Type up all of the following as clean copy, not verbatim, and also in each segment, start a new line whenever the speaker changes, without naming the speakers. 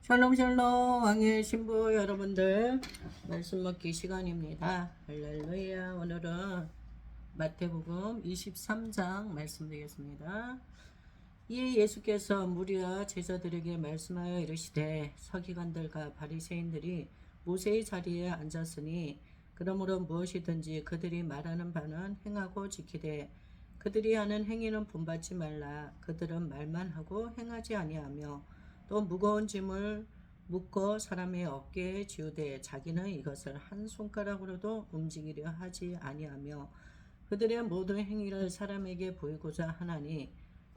샬롬 샬롬 왕의 신부 여러분들, 말씀 먹기 시간입니다. 할렐루야. 오늘은 마태복음 23장 말씀 드리겠습니다. 이에 예수께서 무리와 제자들에게 말씀하여 이르시되 서기관들과 바리새인들이 모세의 자리에 앉았으니 그러므로 무엇이든지 그들이 말하는 바는 행하고 지키되 그들이 하는 행위는 본받지 말라. 그들은 말만 하고 행하지 아니하며 또 무거운 짐을 묶어 사람의 어깨에 지우되 자기는 이것을 한 손가락으로도 움직이려 하지 아니하며 그들의 모든 행위를 사람에게 보이고자 하나니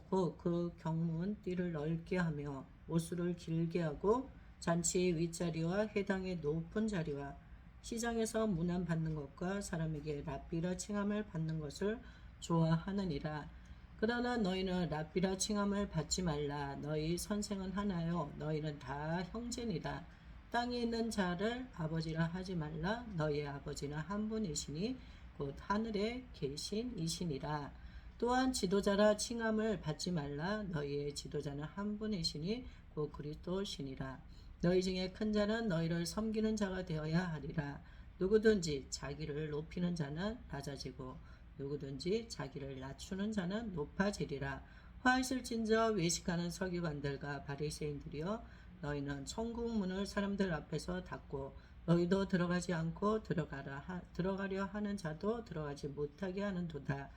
곧 그 경문 띠를 넓게 하며 옷수를 길게 하고 잔치의 윗자리와 회당의 높은 자리와 시장에서 문안 받는 것과 사람에게 랍비라 칭함을 받는 것을 좋아하느니라. 그러나 너희는 랍비라 칭함을 받지 말라. 너희 선생은 하나요 너희는 다 형제니라. 땅에 있는 자를 아버지라 하지 말라. 너희의 아버지는 한 분이시니 곧 하늘에 계신 이시니라. 또한 지도자라 칭함을 받지 말라. 너희의 지도자는 한 분이시니 곧 그리스도시니라. 너희 중에 큰 자는 너희를 섬기는 자가 되어야 하리라. 누구든지 자기를 높이는 자는 낮아지고 누구든지 자기를 낮추는 자는 높아지리라. 화 있을진저 외식하는 서기관들과 바리새인들이여, 너희는 천국 문을 사람들 앞에서 닫고 너희도 들어가지 않고 들어가려 하는 자도 들어가지 못하게 하는도다.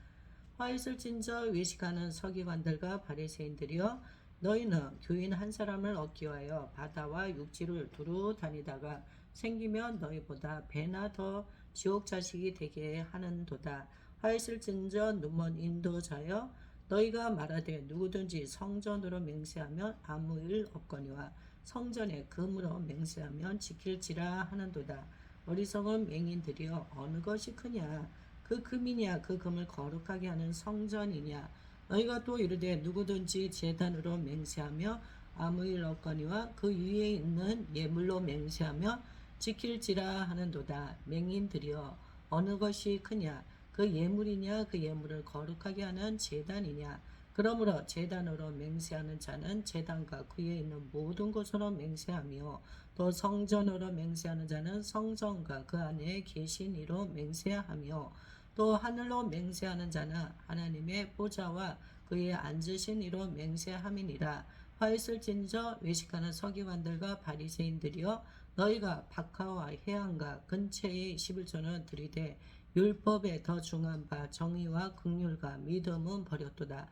화 있을진저 외식하는 서기관들과 바리새인들이여, 너희는 교인 한 사람을 얻기 위하여 바다와 육지를 두루 다니다가 생기면 너희보다 배나 더 지옥 자식이 되게 하는도다. 화 있을진저 눈먼 인도자여, 너희가 말하되 누구든지 성전으로 맹세하면 아무 일 없거니와 성전에 금으로 맹세하면 지킬지라 하는도다. 어리석은 맹인들이여, 어느 것이 크냐? 그 금이냐 그 금을 거룩하게 하는 성전이냐? 너희가 또 이르되 누구든지 제단으로 맹세하며 아무 일 없거니와 그 위에 있는 예물로 맹세하며 지킬지라 하는도다. 맹인들이여, 어느 것이 크냐? 그 예물이냐 그 예물을 거룩하게 하는 제단이냐? 그러므로 제단으로 맹세하는 자는 제단과 그에 있는 모든 것으로 맹세하며 또 성전으로 맹세하는 자는 성전과 그 안에 계신 이로 맹세하며 또 하늘로 맹세하는 자는 하나님의 보좌와 그의 앉으신 이로 맹세함이니라. 화 있을진저 외식하는 서기관들과 바리새인들이여, 너희가 박하와 해안과 근처의 11조는 들이되 율법에 더 중한 바 정의와 긍휼과 믿음은 버렸도다.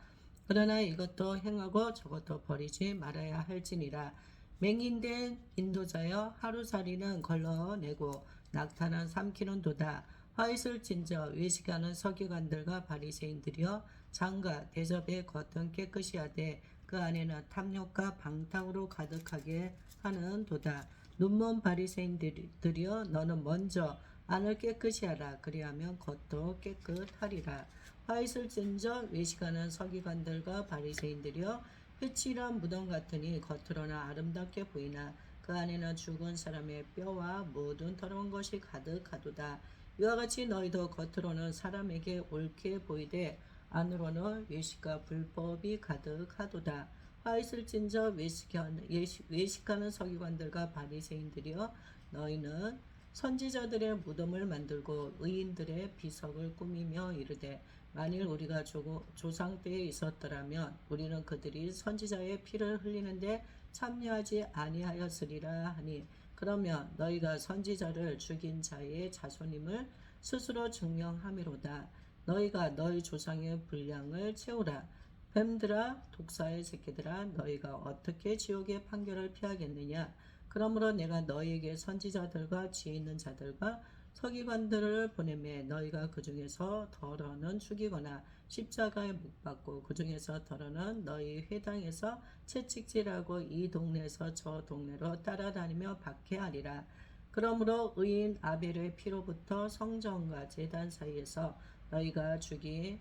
그러나 이것도 행하고 저것도 버리지 말아야 할지니라. 맹인된 인도자여, 하루살이는 걸러내고 낙타는 삼키는도다. 화 있을진저 외식하는 서기관들과 바리새인들이여, 장과 대접의 겉은 깨끗이 하되 그 안에는 탐욕과 방탕으로 가득하게 하는도다. 눈먼 바리새인들이여, 너는 먼저 안을 깨끗이 하라. 그리하면 겉도 깨끗하리라. 화 있을진저 외식하는 서기관들과 바리새인들이여, 회칠한 무덤 같으니 겉으로는 아름답게 보이나 그 안에는 죽은 사람의 뼈와 모든 더러운 것이 가득하도다. 이와 같이 너희도 겉으로는 사람에게 옳게 보이되 안으로는 외식과 불법이 가득하도다. 화 있을진저 외식하는 서기관들과 바리새인들이여, 너희는 선지자들의 무덤을 만들고 의인들의 비석을 꾸미며 이르되 만일 우리가 조상 때에 있었더라면 우리는 그들이 선지자의 피를 흘리는데 참여하지 아니하였으리라 하니, 그러면 너희가 선지자를 죽인 자의 자손임을 스스로 증명함이로다. 너희가 너희 조상의 분량을 채우라. 뱀들아, 독사의 새끼들아, 너희가 어떻게 지옥의 판결을 피하겠느냐? 그러므로 내가 너희에게 선지자들과 지혜 있는 자들과 서기관들을 보내매 너희가 그 중에서 덜어는 죽이거나 십자가에 못 박고 그 중에서 덜어는 너희 회당에서 채찍질하고 이 동네에서 저 동네로 따라다니며 박해하리라. 그러므로 의인 아벨의 피로부터 성전과 제단 사이에서 너희가 죽인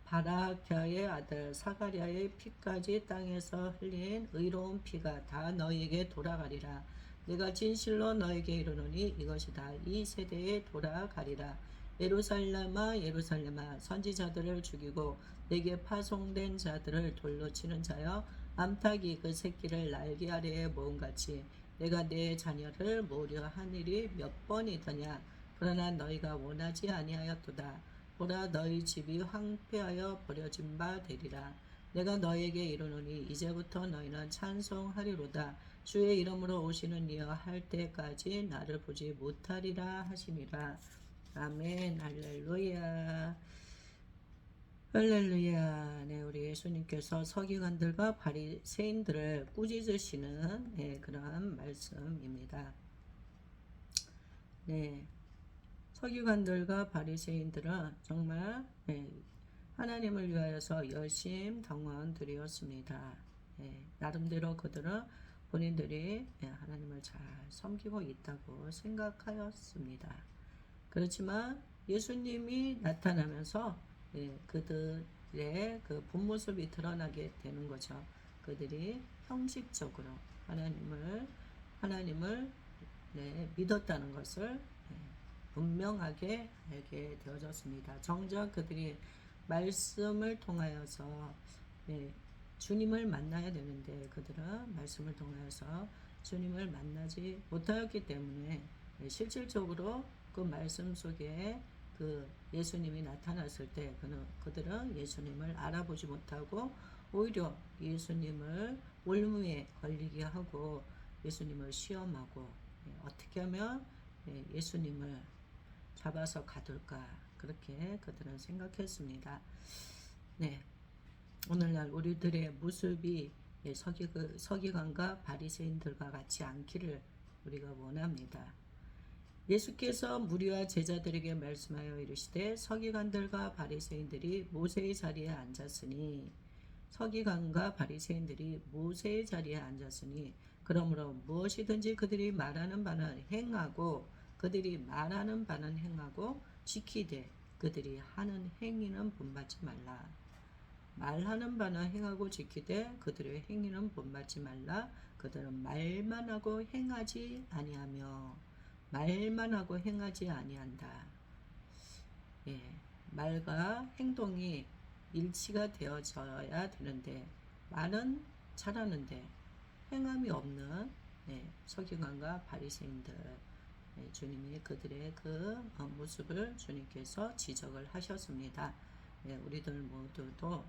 바라귑의 아들 사가랴의 피까지 땅에서 흘린 의로운 피가 다 너희에게 돌아가리라. 내가 진실로 너에게 이르노니 이것이 다 이 세대에 돌아가리라. 예루살렘아 예루살렘아, 선지자들을 죽이고 내게 파송된 자들을 돌로 치는 자여, 암탉이 그 새끼를 날개 아래에 모음같이 내가 내 자녀를 모으려 한 일이 몇 번이더냐. 그러나 너희가 원하지 아니하였도다. 보라, 너희 집이 황폐하여 버려진 바 되리라. 내가 너희에게 이르노니 이제부터 너희는 찬송하리로다. 주의 이름으로 오시는 이여 할 때까지 나를 보지 못하리라 하시니라. 아멘. 할렐루야. 할렐루야. 네, 우리 예수님께서 서기관들과 바리새인들을 꾸짖으시는 그러한 말씀입니다. 네, 서기관들과 바리새인들은 정말 하나님을 위하여서 열심 당원들이었습니다. 나름대로 그들은 본인들이 하나님을 잘 섬기고 있다고 생각하였습니다. 그렇지만 예수님이 나타나면서 그들의 그 본 모습이 드러나게 되는 거죠. 그들이 형식적으로 하나님을 믿었다는 것을 분명하게 알게 되어졌습니다. 정작 그들이 말씀을 통하여서 주님을 만나야 되는데 그들은 말씀을 통하여서 주님을 만나지 못하였기 때문에 실질적으로 그 말씀 속에 그 예수님이 나타났을 때 그들은 예수님을 알아보지 못하고 오히려 예수님을 올무에 걸리게 하고 예수님을 시험하고 어떻게 하면 예수님을 잡아서 가둘까 그렇게 그들은 생각했습니다. 네, 오늘날 우리들의 모습이 서기관과 바리새인들과 같지 않기를 우리가 원합니다. 예수께서 무리와 제자들에게 말씀하여 이르시되 서기관들과 바리새인들이 모세의 자리에 앉았으니 서기관과 바리새인들이 모세의 자리에 앉았으니 그러므로 무엇이든지 그들이 말하는 바는 행하고 지키되 그들이 하는 행위는 본받지 말라. 말하는 바는 행하고 지키되 그들의 행위는 본받지 말라. 그들은 말만 하고 행하지 아니한다. 말과 행동이 일치가 되어져야 되는데 말은 잘하는데 행함이 없는 서기관과 바리새인들 주님이 그들의 그 모습을 주님께서 지적을 하셨습니다. 우리들 모두도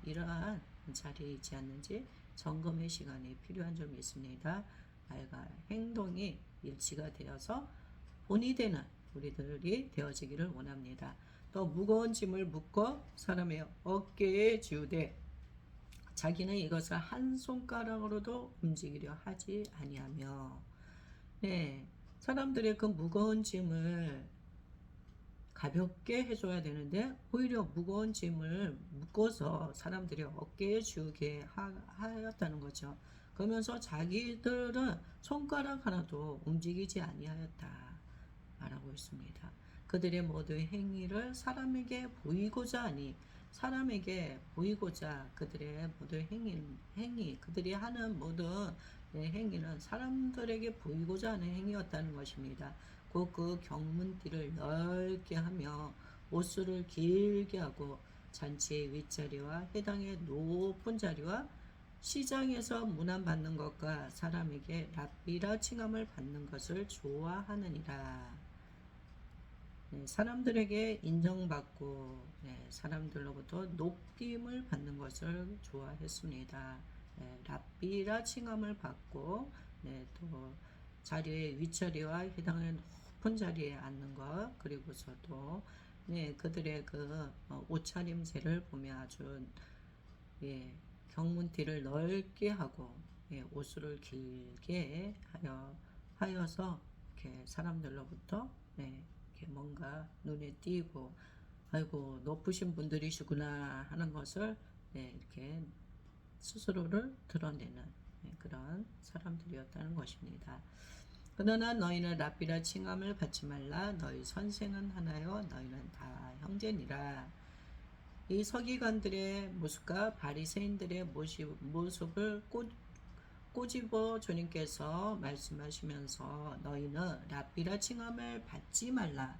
이러한 자리에 있지 않는지 점검의 시간이 필요한 점이 있습니다. 말과 행동이 일치가 되어서 본이 되는 우리들이 되어지기를 원합니다. 또 무거운 짐을 묶어 사람의 어깨에 지우되 자기는 이것을 한 손가락으로도 움직이려 하지 아니하며 사람들의 그 무거운 짐을 가볍게 해줘야 되는데 오히려 무거운 짐을 묶어서 사람들이 어깨에 지우게 하였다는 거죠. 그러면서 자기들은 손가락 하나도 움직이지 아니하였다 말하고 있습니다. 그들의 모든 행위를 사람에게 보이고자 그들의 모든 행위 그들이 하는 모든 행위는 사람들에게 보이고자 하는 행위였다는 것입니다. 곧 그 경문띠를 넓게 하며 옷수를 길게 하고 잔치의 윗자리와 회당의 높은 자리와 시장에서 문안받는 것과 사람에게 랍비라 칭함을 받는 것을 좋아하느니라. 사람들에게 인정받고 사람들로부터 높임을 받는 것을 좋아했습니다. 랍비라 칭함을 받고 또 자리의 윗자리와 해당의 높은 자리에 앉는 것 그리고서도 그들의 그 옷차림새를 보면 아주 경문띠를 넓게 하고 옷을 길게 하여서 이렇게 사람들로부터 이렇게 뭔가 눈에 띄고 아이고 높으신 분들이시구나 하는 것을 이렇게 스스로를 드러내는 그런 사람들이었다는 것입니다. 그러나 너희는 랍비라 칭함을 받지 말라. 너희 선생은 하나요 너희는 다 형제니라. 이 서기관들의 모습과 바리새인들의 모습을 꼬집어 주님께서 말씀하시면서 너희는 랍비라 칭함을 받지 말라.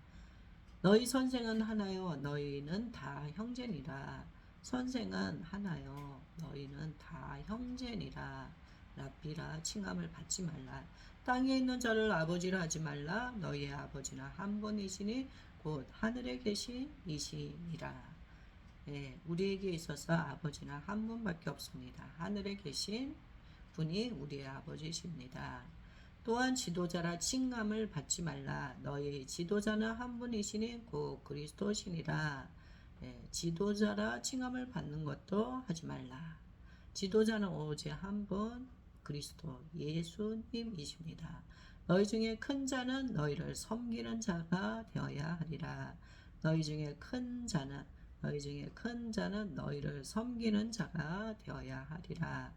너희 선생은 하나요 너희는 다 형제니라. 선생은 하나요. 너희는 다 형제니라. 랍비라 칭함을 받지 말라. 땅에 있는 자를 아버지라 하지 말라. 너희의 아버지는 한 분이시니 곧 하늘에 계신 이시니라. 예, 우리에게 있어서 아버지는 한 분밖에 없습니다. 하늘에 계신 분이 우리의 아버지십니다. 또한 지도자라 칭함을 받지 말라. 너희 지도자는 한 분이시니 곧 그리스도시니라. 예, 지도자라 칭함을 받는 것도 하지 말라. 지도자는 오직 한 분, 그리스도 예수님이십니다. 너희 중에 큰 자는 너희를 섬기는 자가 되어야 하리라. 너희 중에 큰 자는 너희를 섬기는 자가 되어야 하리라.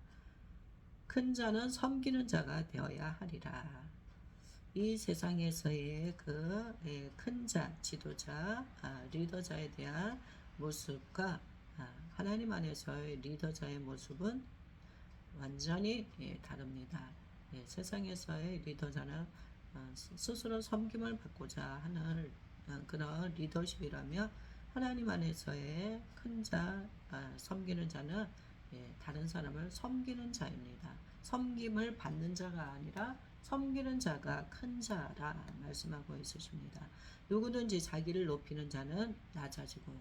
큰 자는 섬기는 자가 되어야 하리라. 이 세상에서의 그 큰 자, 지도자, 리더자에 대한 모습과 하나님 안에서의 리더자의 모습은 완전히 다릅니다. 세상에서의 리더자는 스스로 섬김을 받고자 하는 그런 리더십이라며 하나님 안에서의 큰 자, 섬기는 자는 다른 사람을 섬기는 자입니다. 섬김을 받는 자가 아니라 섬기는 자가 큰 자라 말씀하고 있으십니다. 누구든지 자기를 높이는 자는 낮아지고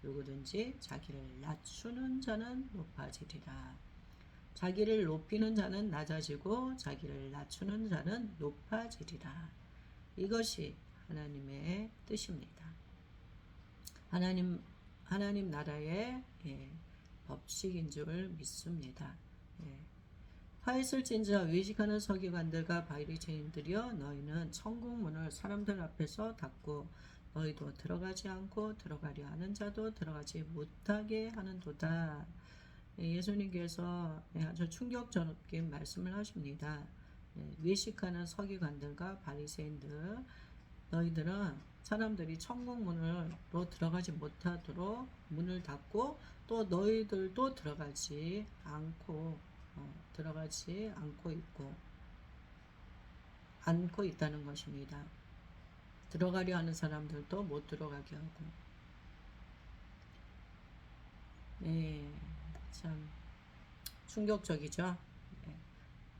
누구든지 자기를 낮추는 자는 높아지리라. 자기를 높이는 자는 낮아지고 자기를 낮추는 자는 높아지리라. 이것이 하나님의 뜻입니다. 하나님 나라의 법칙인 줄 믿습니다. 화있을진저 외식하는 서기관들과 바리새인들이여 너희는 천국 문을 사람들 앞에서 닫고 너희도 들어가지 않고 들어가려 하는 자도 들어가지 못하게 하는도다. 예수님께서 아주 충격적인 말씀을 하십니다. 외식하는 서기관들과 바리새인들 너희들은 사람들이 천국 문으로 들어가지 못하도록 문을 닫고 또 너희들도 들어가지 않고 있다는 것입니다. 들어가려 하는 사람들도 못 들어가게 하고. 참 충격적이죠.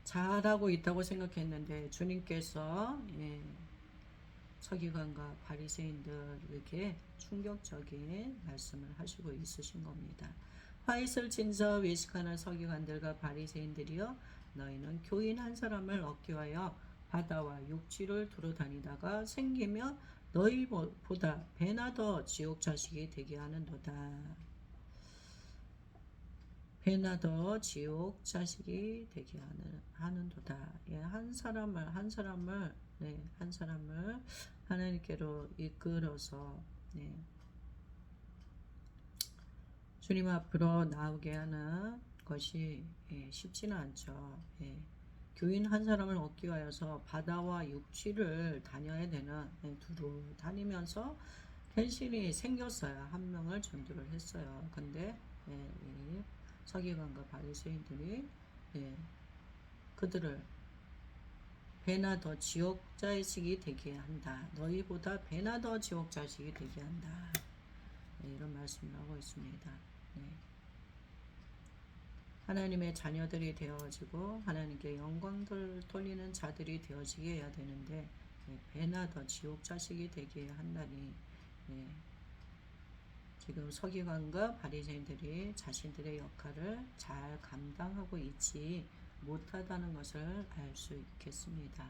잘하고 있다고 생각했는데 주님께서 서기관과 바리새인들에게 충격적인 말씀을 하시고 있으신 겁니다. 화있을 진저 외식하는 서기관들과 바리새인들이여 너희는 교인 한 사람을 얻기 위하여 바다와 육지를 두루 다니다가 생기며 너희보다 배나 더 지옥 자식이 되게 하는도다. 배나 더 지옥 자식이 되게 하는도다. 한 사람을 하나님께로 이끌어서 주님 앞으로 나오게 하는 것이 쉽지는 않죠. 교인 한 사람을 얻기 위하여서 바다와 육지를 다녀야 되는 두루 다니면서 헌신이 생겼어요. 한 명을 전도를 했어요. 근데 서기관과 바리새인들이 그들을 배나 더 지옥 자식이 되게 한다. 너희보다 배나 더 지옥 자식이 되게 한다. 이런 말씀을 하고 있습니다. 하나님의 자녀들이 되어지고 하나님께 영광을 돌리는 자들이 되어지게 해야 되는데 배나 더 지옥 자식이 되게 한다니 지금 서기관과 바리새인들이 자신들의 역할을 잘 감당하고 있지 못하다는 것을 알 수 있겠습니다.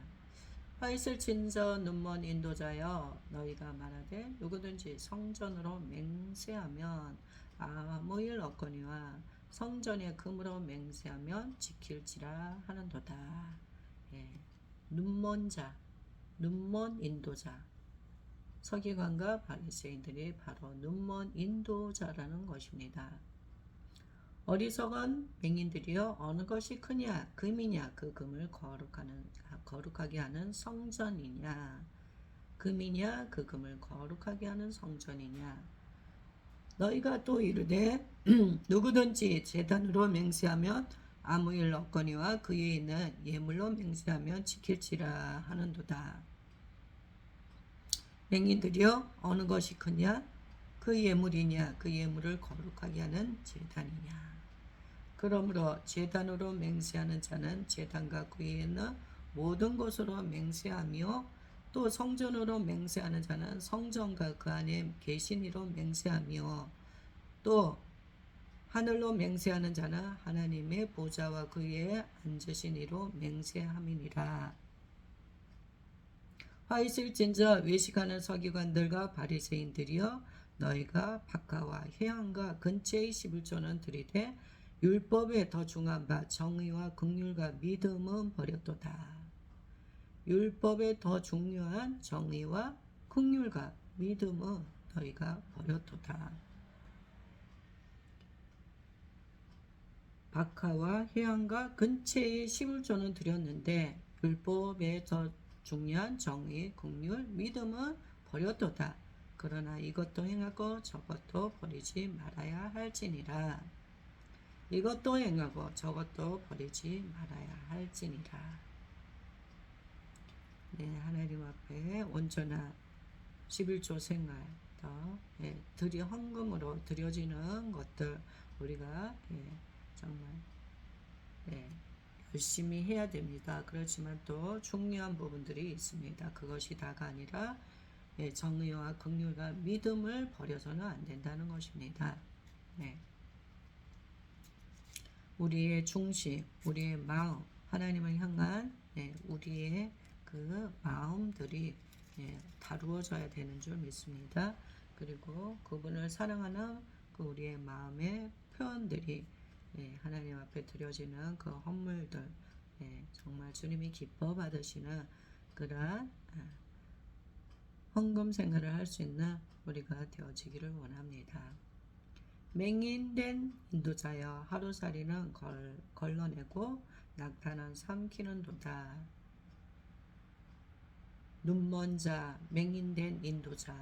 화있을진저 눈먼 인도자여 너희가 말하되 누구든지 성전으로 맹세하면 아무 일 없거니와 성전의 금으로 맹세하면 지킬지라 하는도다. 눈먼 자, 눈먼 인도자. 서기관과 바리새인들이 바로 눈먼 인도자라는 것입니다. 어리석은 맹인들이여 어느 것이 크냐 금이냐 그 금을 거룩하게 하는 성전이냐 금이냐 그 금을 거룩하게 하는 성전이냐 너희가 또 이르되 누구든지 제단으로 맹세하면 아무 일 없거니와 그에 있는 예물로 맹세하면 지킬지라 하는도다. 맹인들이여 어느 것이 크냐 그 예물이냐 그 예물을 거룩하게 하는 제단이냐. 그러므로 제단으로 맹세하는 자는 제단과 그에 있는 모든 것으로 맹세하며 또 성전으로 맹세하는 자는 성전과 그 안에 계신 이로 맹세하며 또 하늘로 맹세하는 자는 하나님의 보좌와 그 위에 앉으신 이로 맹세함이니라. 화 있을진저 외식하는 서기관들과 바리새인들이여 너희가 박하와 회한과 근처의 11조는 들이되 율법에 더 중한 바 정의와 긍휼과 믿음은 버렸도다. 율법에 더 중요한 정의와 긍휼과 믿음은 너희가 버렸도다. 박하와 회한과 근처의 11조는 드렸는데 율법에 더 중요한 정의, 긍휼, 믿음은 버렸도다. 그러나 이것도 행하고 저것도 버리지 말아야 할지니라. 이것도 행하고 저것도 버리지 말아야 할지니라. 네, 하나님 앞에 온전한 11조 생활, 드리 헌금으로 드려지는 것들 우리가 정말 열심히 해야 됩니다. 그렇지만 또 중요한 부분들이 있습니다. 그것이 다가 아니라 정의와 긍휼과 믿음을 버려서는 안 된다는 것입니다. 우리의 중심, 우리의 마음, 하나님을 향한 우리의 그 마음들이 다루어져야 되는 줄 믿습니다. 그리고 그분을 사랑하는 그 우리의 마음의 표현들이 하나님 앞에 드려지는 그 헌물들, 정말 주님이 기뻐 받으시는 그러한 헌금 생활을 할 수 있는 우리가 되어지기를 원합니다. 맹인된 인도자여 하루살이는 걸러내고 낙타는 삼키는 도다. 눈먼 자, 맹인된 인도자.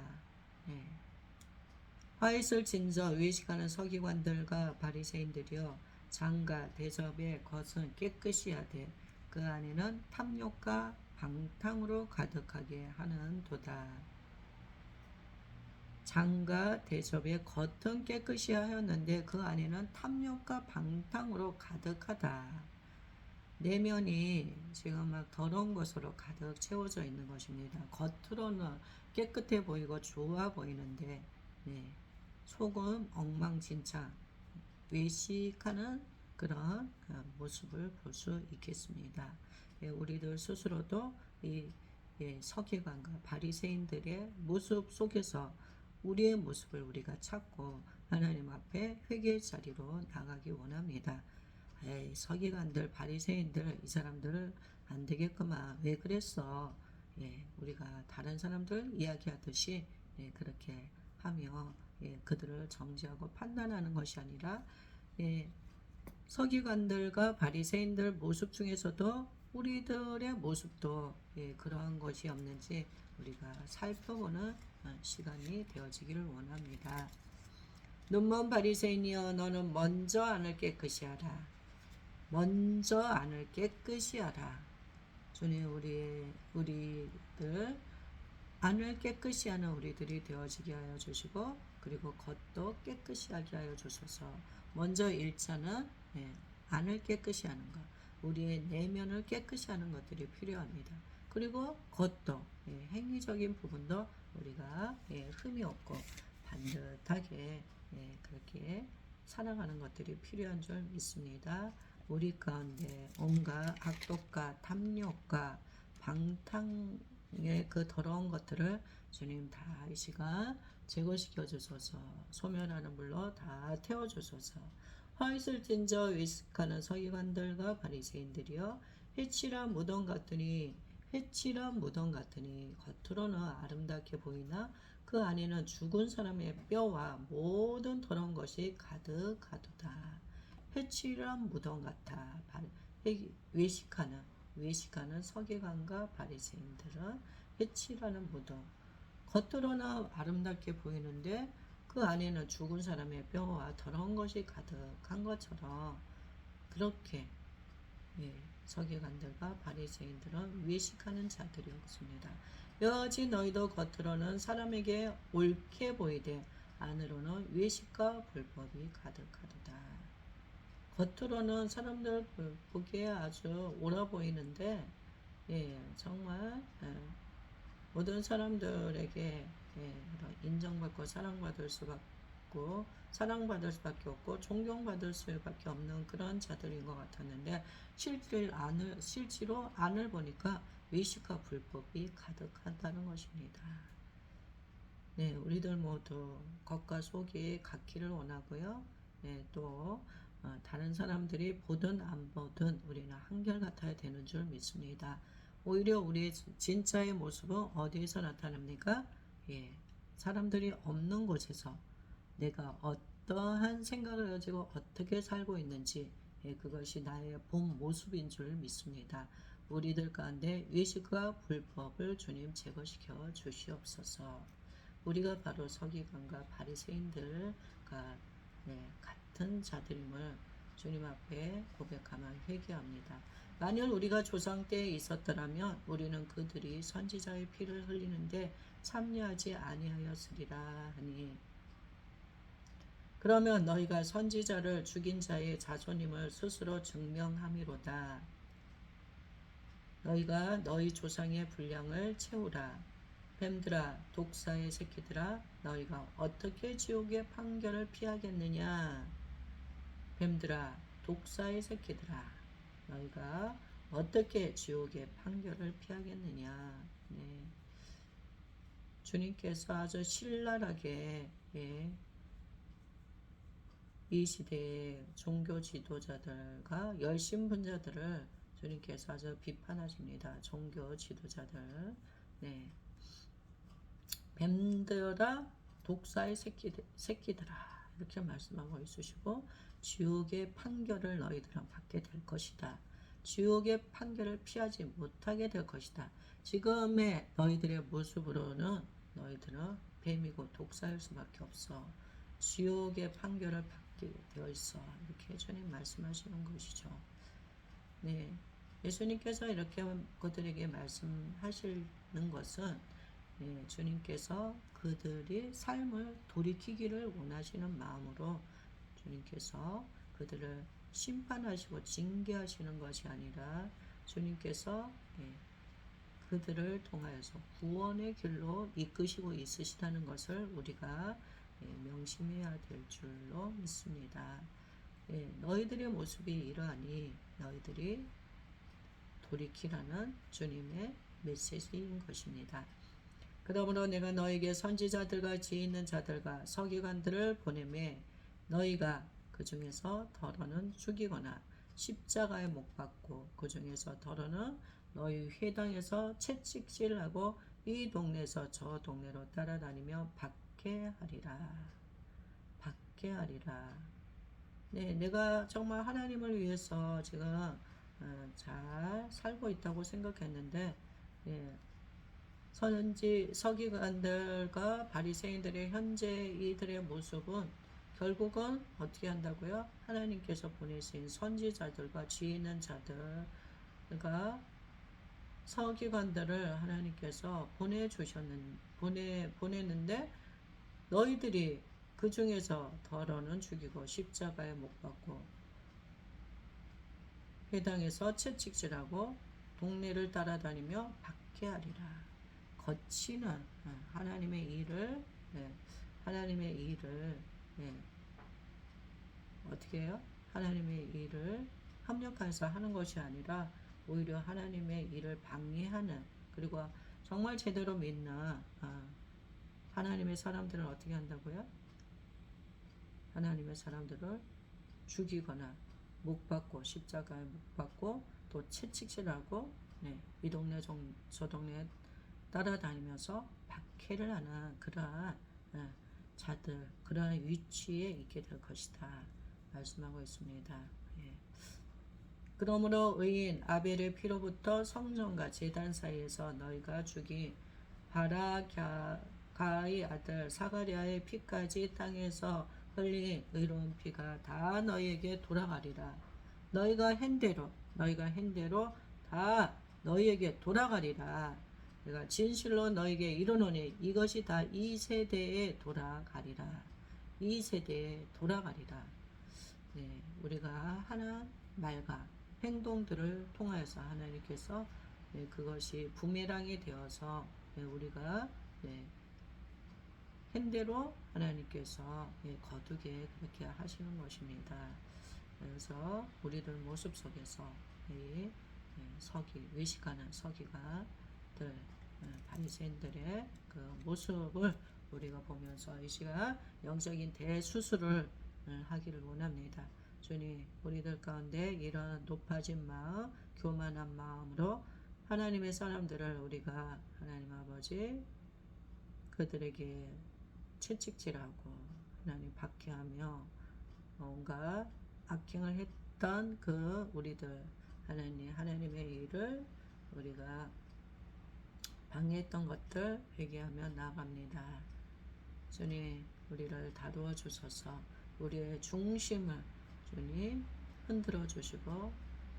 화있을 진저 외식하는 서기관들과 바리새인들이여 장과 대접의 것은 깨끗이 하되 그 안에는 탐욕과 방탕으로 가득하게 하는 도다. 장과 대접의 겉은 깨끗이 하였는데 그 안에는 탐욕과 방탕으로 가득하다. 내면이 지금 막 더러운 것으로 가득 채워져 있는 것입니다. 겉으로는 깨끗해 보이고 좋아 보이는데 속은 엉망진창 외식하는 그런 모습을 볼 수 있겠습니다. 우리들 스스로도 이 서기관과 바리새인들의 모습 속에서 우리의 모습을 우리가 찾고 하나님 앞에 회개의 자리로 나가기 원합니다. 서기관들, 바리새인들, 이 사람들을 안 되겠구만. 왜 그랬어? 우리가 다른 사람들 이야기하듯이 그렇게 하며 그들을 정죄하고 판단하는 것이 아니라 서기관들과 바리새인들 모습 중에서도 우리들의 모습도 그러한 것이 없는지 우리가 살펴보는 시간이 되어지기를 원합니다. 눈먼 바리새인이여 너는 먼저 안을 깨끗이 하라. 먼저 안을 깨끗이 하라. 주님 우리들 안을 깨끗이 하는 우리들이 되어지게 하여 주시고 그리고 겉도 깨끗이 하게 하여 주소서. 먼저 1차는 안을 깨끗이 하는 것, 우리의 내면을 깨끗이 하는 것들이 필요합니다. 그리고 겉도 행위적인 부분도 우리가 흠이 없고 반듯하게 그렇게 살아가는 것들이 필요한 줄 믿습니다. 우리 가운데 온갖 악독과 탐욕과 방탕의 그 더러운 것들을 주님 다 이 시간 제거시켜 주소서. 소멸하는 불로 다 태워 주소서. 화있을진저 외식하는 서기관들과 바리새인들이여 해치라 무덤 같으니 겉으로는 아름답게 보이나 그 안에는 죽은 사람의 뼈와 모든 더러운 것이 가득하도다. 해치란 무덤 같아. 외식하는 서기관과 바리새인들은 해치라는 무덤. 겉으로는 아름답게 보이는데 그 안에는 죽은 사람의 뼈와 더러운 것이 가득한 것처럼 그렇게 서기관들과 바리새인들은 외식하는 자들이었습니다. 여지 너희도 겉으로는 사람에게 옳게 보이되 안으로는 외식과 불법이 가득하도다. 겉으로는 사람들 보기에 아주 옳아 보이는데 정말 모든 사람들에게 인정받고 사랑받을 수밖에 없고 존경받을 수밖에 없는 그런 자들인 것 같았는데 실제로 안을 보니까 외식과 불법이 가득하다는 것입니다. 우리들 모두 겉과 속이 같기를 원하고요. 또 다른 사람들이 보든 안 보든 우리는 한결같아야 되는 줄 믿습니다. 오히려 우리의 진짜의 모습은 어디에서 나타납니까? 사람들이 없는 곳에서 내가 어떠한 생각을 가지고 어떻게 살고 있는지 그것이 나의 본 모습인 줄 믿습니다. 우리들 가운데 외식과 불법을 주님 제거시켜 주시옵소서. 우리가 바로 서기관과 바리새인들과 같은 자들임을 주님 앞에 고백하며 회개합니다. 만일 우리가 조상 때에 있었더라면 우리는 그들이 선지자의 피를 흘리는데 참여하지 아니하였으리라 하니, 그러면 너희가 선지자를 죽인 자의 자손임을 스스로 증명함이로다. 너희가 너희 조상의 분량을 채우라. 뱀들아, 독사의 새끼들아, 너희가 어떻게 지옥의 판결을 피하겠느냐? 뱀들아, 독사의 새끼들아, 너희가 어떻게 지옥의 판결을 피하겠느냐? 주님께서 아주 신랄하게 이 시대의 종교 지도자들과 열심분자들을 주님께서 아주 비판하십니다. 종교 지도자들. 뱀들아, 독사의 새끼들아, 이렇게 말씀하고 있으시고, 지옥의 판결을 너희들은 받게 될 것이다. 지옥의 판결을 피하지 못하게 될 것이다. 지금의 너희들의 모습으로는 너희들은 뱀이고 독사일 수밖에 없어. 지옥의 판결을 받게 되어 있어. 이렇게 주님 말씀하시는 것이죠. 예수님께서 이렇게 그들에게 말씀하시는 것은 주님께서 그들이 삶을 돌이키기를 원하시는 마음으로 주님께서 그들을 심판하시고 징계하시는 것이 아니라 주님께서 그들을 통하여서 구원의 길로 이끄시고 있으시다는 것을 우리가 명심해야 될 줄로 믿습니다. 너희들의 모습이 이러하니 너희들이 돌이키라는 주님의 메시지인 것입니다. 그러므로 내가 너에게 선지자들과 지혜 있는 자들과 서기관들을 보내매 너희가 그 중에서 더러는 죽이거나 십자가에 못 박고 그 중에서 더러는 너희 회당에서 채찍질하고 이 동네에서 저 동네로 따라다니며 박해하리라. 박해하리라. 내가 정말 하나님을 위해서 지금 잘 살고 있다고 생각했는데 서기관들과 바리새인들의 현재 이들의 모습은 결국은 어떻게 한다고요? 하나님께서 보내신 선지자들과 지혜 있는 자들과 서기관들을 하나님께서 보내는데 너희들이 그 중에서 더러는 죽이고 십자가에 못 박고 회당에서 채찍질하고 동네를 따라다니며 박해하리라. 거치는 하나님의 일을 어떻게 해요? 하나님의 일을 협력해서 하는 것이 아니라 오히려 하나님의 일을 방해하는, 그리고 정말 제대로 믿는 하나님의 사람들은 어떻게 한다고요? 하나님의 사람들을 죽이거나 못 박고 십자가에 못 박고 또 채찍질하고 이 동네 저 동네 따라다니면서 박해를 하는 그러한 자들, 그러한 위치에 있게 될 것이다 말씀하고 있습니다. 그러므로 의인 아벨의 피로부터 성전과 제단 사이에서 너희가 죽인 바라가의 아들 사가랴의 피까지 땅에서 흘린 의로운 피가 다 너희에게 돌아가리라. 너희가 한 대로 다 너희에게 돌아가리라. 내가 진실로 너에게 이르노니 이것이 다 이 세대에 돌아가리라. 이 세대에 돌아가리라. 네, 우리가 하는 말과 행동들을 통하여서 하나님께서 네, 그것이 부메랑이 되어서 네, 우리가 네, 한 대로 하나님께서 네, 거두게 그렇게 하시는 것입니다. 그래서 우리들 모습 속에서 이 서기, 의식하는 서기가들, 바리새인들의 그 모습을 우리가 보면서 이 시간 영적인 대수술을 하기를 원합니다. 주님, 우리들 가운데 이런 높아진 마음, 교만한 마음으로 하나님의 사람들을 우리가 하나님 아버지 그들에게 채찍질하고 하나님 박해하며 온갖 악행을 했던 그 우리들 하나님의 일을 우리가 방해했던 것들 회개하며 나아갑니다. 주님, 우리를 다루어 주소서. 우리의 중심을 주님 흔들어 주시고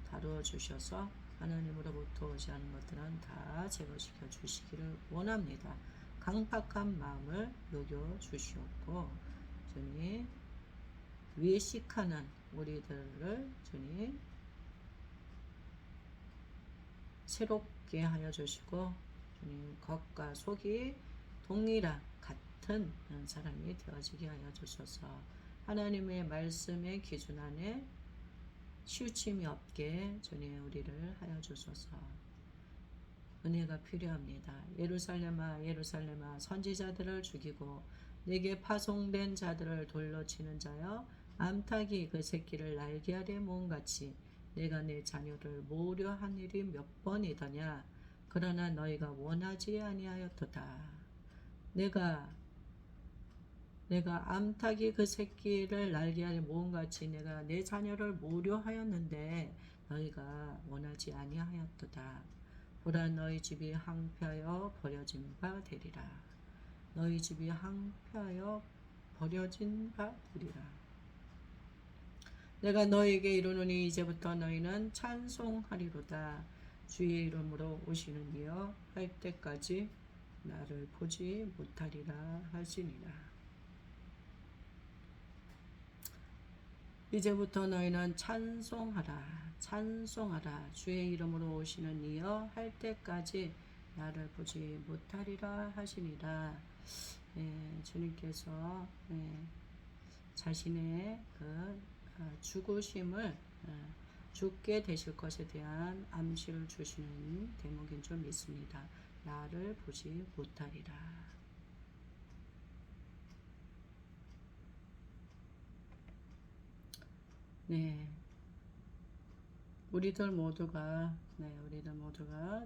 다루어 주셔서 하나님으로부터 오지 않은 것들은 다 제거시켜 주시기를 원합니다. 강팍한 마음을 녹여 주시옵고 주님 외식하는 우리들을 주님 새롭게 하여 주시고 주님 겉과 속이 동일한 같은 사람이 되어지게 하여 주셔서 하나님의 말씀의 기준 안에 치우침이 없게 주님 우리를 하여 주소서. 은혜가 필요합니다. 예루살렘아 예루살렘아 선지자들을 죽이고 내게 파송된 자들을 돌로 치는 자여 암탉이 그 새끼를 날개 아래 모음같이 내가 내 자녀를 모으려 한 일이 몇 번이더냐. 그러나 너희가 원하지 아니하였도다. 내가 암탉이 그 새끼를 날개 아래 모음같이 내가 내 자녀를 모으려 하였는데 너희가 원하지 아니하였도다. 보라 너희 집이 항폐하여 버려진 바 되리라. 너희 집이 항폐하여 버려진 바 되리라. 내가 너희에게 이르노니 이제부터 너희는 찬송하리로다. 주의 이름으로 오시는 이여 할 때까지 나를 보지 못하리라 하시니라. 이제부터 너희는 찬송하라. 찬송하라. 주의 이름으로 오시는 이여 할 때까지 나를 보지 못하리라 하시니라. 주님께서 자신의 그 죽으심을 죽게 되실 것에 대한 암시를 주시는 대목인 줄 믿습니다. 나를 보지 못하리라. 네, 우리들 모두가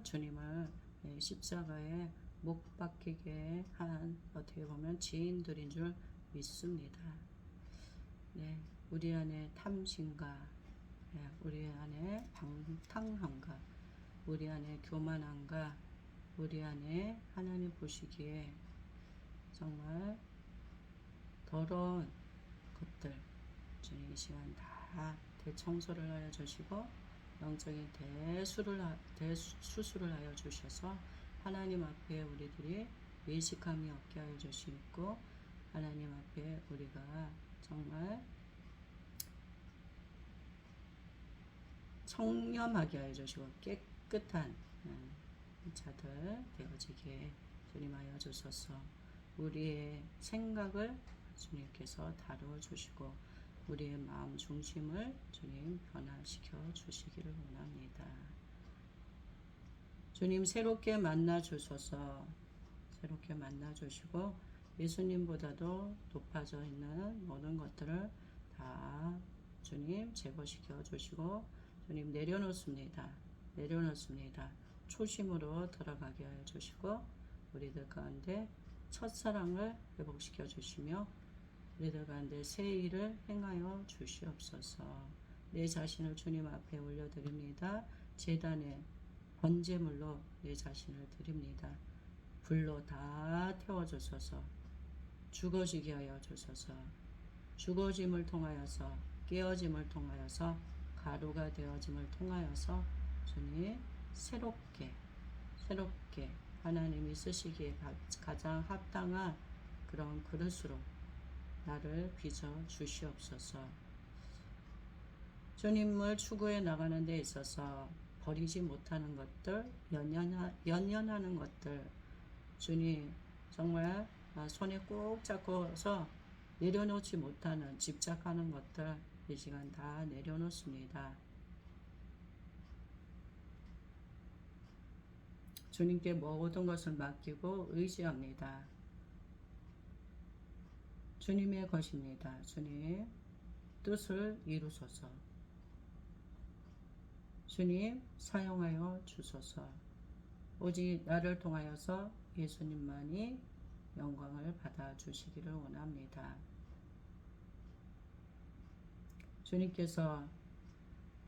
주님을 십자가에 못 박히게 한 어떻게 보면 지인들인 줄 믿습니다. 네, 우리 안에 탐심과 우리 안에 방탕함과 우리 안에 교만함과 우리 안에 하나님 보시기에 정말 더러운 것들 주님 이 시간 다 대청소를 하여 주시고 영적인 대수술을 하여 주셔서 하나님 앞에 우리들이 외식함이 없게 하여 주시고 하나님 앞에 우리가 정말 청렴하게 하여 주시고 깨끗한 자들 되어지게 주님 하여 주소서. 우리의 생각을 주님께서 다루어 주시고 우리의 마음 중심을 주님 변화시켜 주시기를 원합니다. 주님 새롭게 만나 주소서. 새롭게 만나 주시고 예수님보다도 높아져 있는 모든 것들을 다 주님 제거시켜 주시고 주님 내려놓습니다. 초심으로 들어가게 하여 주시고 우리들 가운데 첫사랑을 회복시켜 주시며 우리들 가운데 새 일을 행하여 주시옵소서. 내 자신을 주님 앞에 올려드립니다. 제단에 번제물로 내 자신을 드립니다. 불로 다 태워주소서. 죽어지게 하여 주소서. 죽어짐을 통하여서 깨어짐을 통하여서 가루가 되어짐을 통하여서 주님 새롭게 하나님이 쓰시기에 가장 합당한 그런 그릇으로 나를 빚어 주시옵소서. 주님을 추구해 나가는 데 있어서 버리지 못하는 것들, 연연하는 것들, 주님 정말 손에 꼭 잡고서 내려놓지 못하는 집착하는 것들 이 시간 다 내려놓습니다. 주님께 모든 것을 맡기고 의지합니다. 주님의 것입니다. 주님 뜻을 이루소서. 주님 사용하여 주소서. 오직 나를 통하여서 예수님만이 영광을 받아 주시기를 원합니다. 주님께서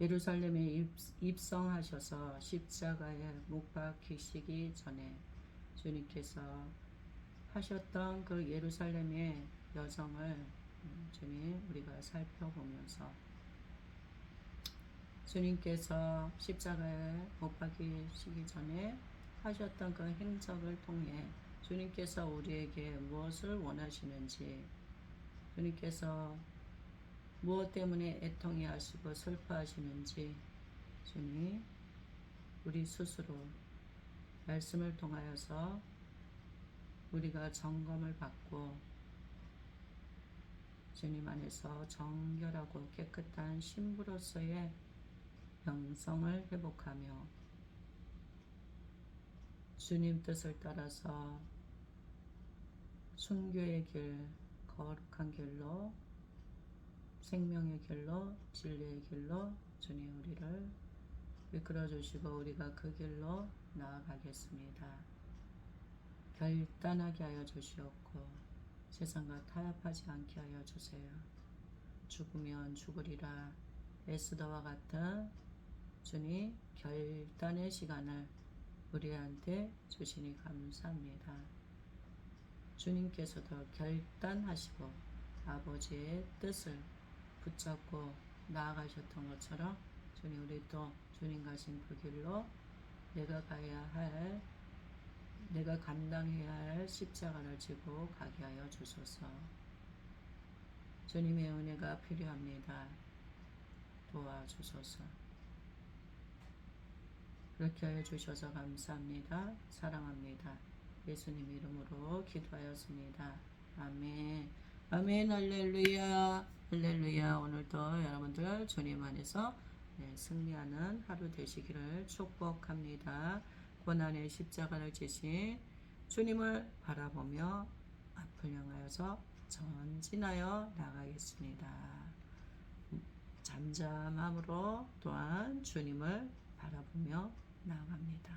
예루살렘에 입성하셔서 십자가에 못 박히시기 전에 주님께서 하셨던 그 예루살렘의 여정을 주님 우리가 살펴보면서 주님께서 십자가에 못 박히시기 전에 하셨던 그 행적을 통해 주님께서 우리에게 무엇을 원하시는지, 주님께서 무엇 때문에 애통해 하시고 슬퍼하시는지 주님 우리 스스로 말씀을 통하여서 우리가 점검을 받고 주님 안에서 정결하고 깨끗한 신부로서의 영성을 회복하며 주님 뜻을 따라서 순교의 길, 거룩한 길로, 생명의 길로, 진리의 길로 주님 우리를 이끌어 주시고 우리가 그 길로 나아가겠습니다. 결단하게 하여 주시옵고 세상과 타협하지 않게 하여 주세요. 죽으면 죽으리라 에스더와 같은 주님 결단의 시간을 우리한테 주시니 감사합니다. 주님께서도 결단하시고 아버지의 뜻을 붙잡고 나아가셨던 것처럼 주님 우리도 주님 가신 그 길로 내가 가야 할, 내가 감당해야 할 십자가를 지고 가게 하여 주소서. 주님의 은혜가 필요합니다. 도와주소서. 그렇게 하여 주셔서 감사합니다. 사랑합니다. 예수님 이름으로 기도하였습니다. 아멘. 아멘. 할렐루야. 할렐루야. 오늘도 여러분들 주님 안에서 승리하는 하루 되시기를 축복합니다. 고난의 십자가를 지신 주님을 바라보며 앞을 향하여서 전진하여 나가겠습니다. 잠잠함으로 또한 주님을 바라보며 나아갑니다.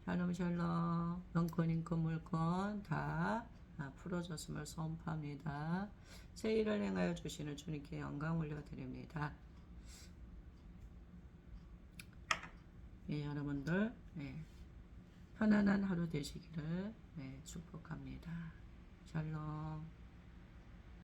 샬롬 샬롬. 영권 인권 물권 다 풀어졌음을 선포합니다. 새 일을 행하여 주시는 주님께 영광 올려드립니다. 여러분들 편안한 하루 되시기를 축복합니다. 샬롬.